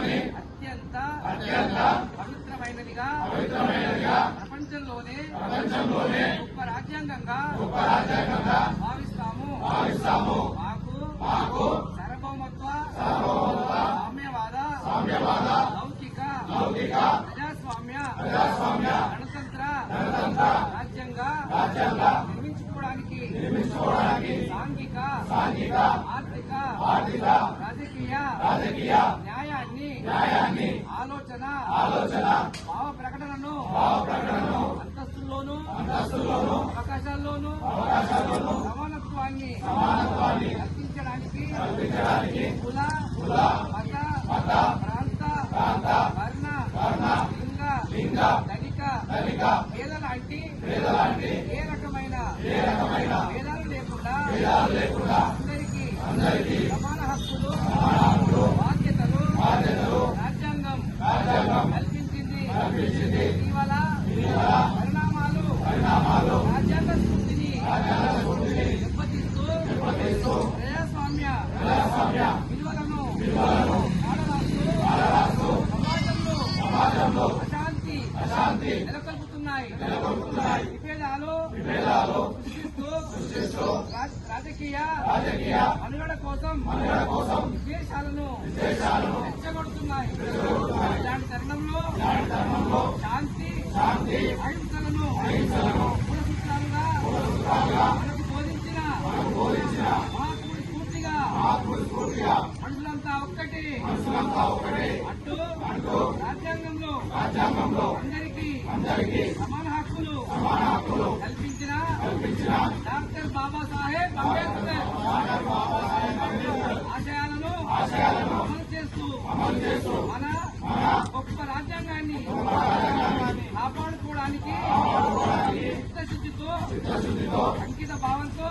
అత్యంత పవిత్రమైనదిగా ప్రపంచంలోనే గొప్ప రాజ్యాంగంగా భావిస్తాము. మాకు సార్వభౌమత్వ సామ్యవాద లౌకిక ప్రజాస్వామ్య గణతంత్ర రాజ్యంగా నిర్మించుకోవడానికి సాంఘిక ఆర్థిక రాజకీయ న్యాయాన్ని ఆలోచన భావ ప్రకటనను అంతస్తుల్లోనూ అవకాశాల్లోనూ సమానత్వాన్ని కల్పించడానికి కుల మత ప్రాంత వర్ణ లింగ ధనిక పేద లాంటి ఏ రకమైన భేదాలు లేకుండా అందరికీ సమాన హక్కులు బాధ్యతలు రాజ్యాంగం కల్పించింది. ఇటీవల పరిణామాలు రాజ్యాంగ స్ఫూర్తిని దెబ్బతీస్తూ ప్రజాస్వామ్య విలువలను సమాజంలో అశాంతి నెలకొల్పుతున్నాయి. విభేదాలు సృష్టిస్తూ రాజకీయ మనుగడ కోసం విదేశాలను రెచ్చగొడుతున్నాయి. ఇలాంటి తరుణంలో శాంతి అహింసలను మూల సూత్రాలుగా మనకు బోధించిన మహాత్ముడి స్ఫూర్తిగా మనుషులంతా ఒక్కటి అంటూ రాజ్యాంగంలో అందరికీ సమాన హక్కులు కల్పించిన డాక్టర్ బాబాసాహెబ్ అంబేద్కర్ ఆశయాలను అమలు చేస్తూ మన గొప్ప రాజ్యాంగాన్ని కాపాడుకోవడానికి చిత్తశుద్ధితో అంకిత భావంతో